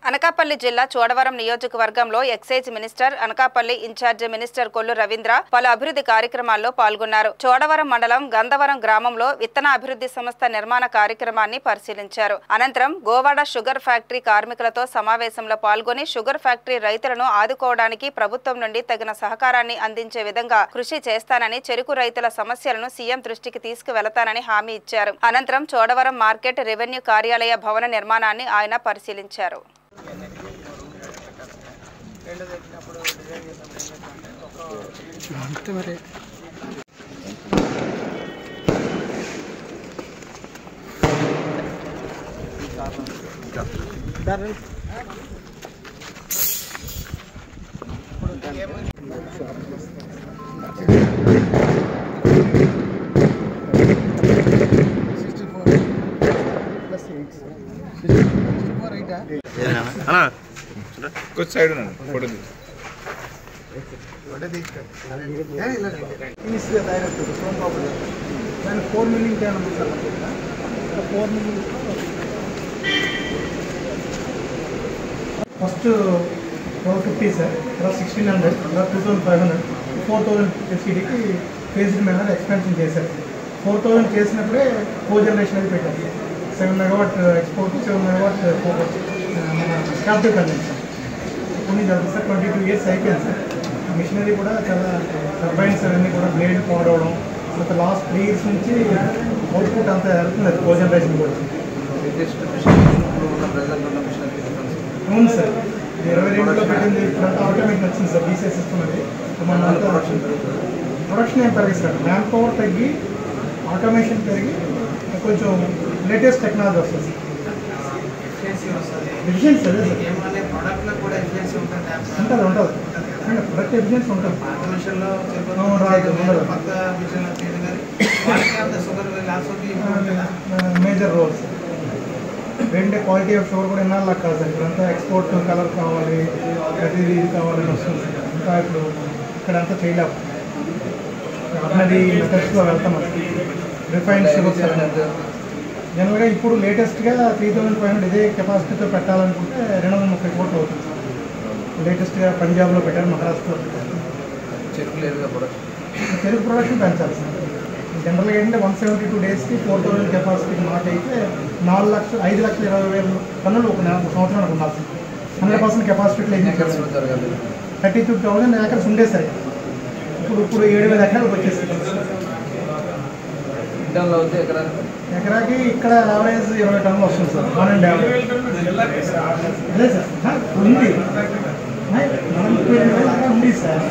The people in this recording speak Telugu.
అనకాపల్లి జిల్లా చోడవరం నియోజకవర్గంలో excise minister, Anakapalli in-charge minister Kollu Ravindra పలు అభివృద్ధి కార్యక్రమాల్లో పాల్గొన్నారు. చోడవరం మండలం గంధవరం గ్రామంలో విత్తన అభివృద్ధి సంస్థ నిర్మాణ కార్యక్రమాన్ని పరిశీలించారు. అనంతరం గోవాడ షుగర్ ఫ్యాక్టరీ కార్మికులతో సమావేశంలో పాల్గొని షుగర్ ఫ్యాక్టరీ రైతులను ఆదుకోవడానికి ప్రభుత్వం నుండి తగిన సహకారాన్ని అందించే విధంగా కృషి చేస్తానని, చెరుకు రైతుల సమస్యలను సీఎం దృష్టికి తీసుకువెళతానని హామీ ఇచ్చారు. అనంతరం చోడవరం మార్కెట్ రెవెన్యూ కార్యాలయ భవన నిర్మాణాన్ని ఆయన పరిశీలించారు. कुछ साइड ना फोटो दी फस्ट 450 सर 1600 2500 4000 एससीडी की फेज्ड मैनर एक्सपेंशन చేశారు 4000 చేసినప్పుడే కోజనరేషన్ అది పెట్టారు 7 మెగావాట్ ఎక్స్పోర్ట్ 7 మెగావాట్ మన క్యాపిటల్ కన్జంప్షన్ కొన్ని జరుగుతుంది సార్ 22 ఇయర్స్ అయిపోయింది సార్ మిషనరీ కూడా చాలా టర్బైన్స్ అవన్నీ కూడా బ్లేడ్ పాడవడం తర్వాత లాస్ట్ 3 ఇయర్స్ నుంచి అవుట్పుట్ అంతా జరుగుతుంది కోజనరేషన్ కూడా అవును సార్ 22లో పెట్టింది ఇప్పుడంతా ఆటోమేటిక్ వచ్చింది సార్ డీసీ సిస్టమ్ అది మన అంతా ప్రొడక్షన్ ఏం పెరిగింది సార్ మ్యాన్ పవర్ తగ్గి ఆటోమేషన్ పెరిగి కొంచెం లేటెస్ట్ టెక్నాలజీ వస్తుంది ఎఫిషియన్సీ అదే సార్ ఉంటుంది అంటే ప్రొడక్ట్ ఎఫిషియన్సీ ఉంటుంది మేజర్ రోల్స్ రెండే క్వాలిటీ ఆఫ్ షుగర్ కూడా ఎన్నాళ్ళు కాదు సార్ ఇప్పుడంతా ఎక్స్పోర్ట్ కలర్ కావాలి ప్రతిదీ ఇది కావాలని వస్తుంది సార్ ఇంకా ఇప్పుడు ఇక్కడంతా చేయలేము ఆర్డినరీ మెథడ్స్లో వెళ్తాం రిఫైన్డ్ షుగర్ సార్ జనరల్గా ఇప్పుడు లేటెస్ట్గా 3500 ఇదే కెపాసిటీతో పెట్టాలనుకుంటే 230 కోట్లు అవుతుంది సార్ లేటెస్ట్గా పంజాబ్లో పెట్టారు, మహారాష్ట్రలో పెట్టారు. చెరుకు ప్రొడక్షన్ పెంచాలి సార్ జనరల్గా ఏంటంటే 172 డేస్కి 4000 కెపాసిటీకి మాట అయితే 5,20,000 టన్నులు ఒక సంవత్సరానికి ఉండాలి సార్ 100% కెపాసిటీలో 32,000 ఏకర్స్ ఉండే సార్ ఇప్పుడు 7,000 ఎకరాలకు వచ్చేస్తుంది ఎకరాకి ఇక్కడ యావరేజ్ 20 టన్నులు వస్తుంది సార్ 1.5 అదే సార్ ఉంది ఉంది సార్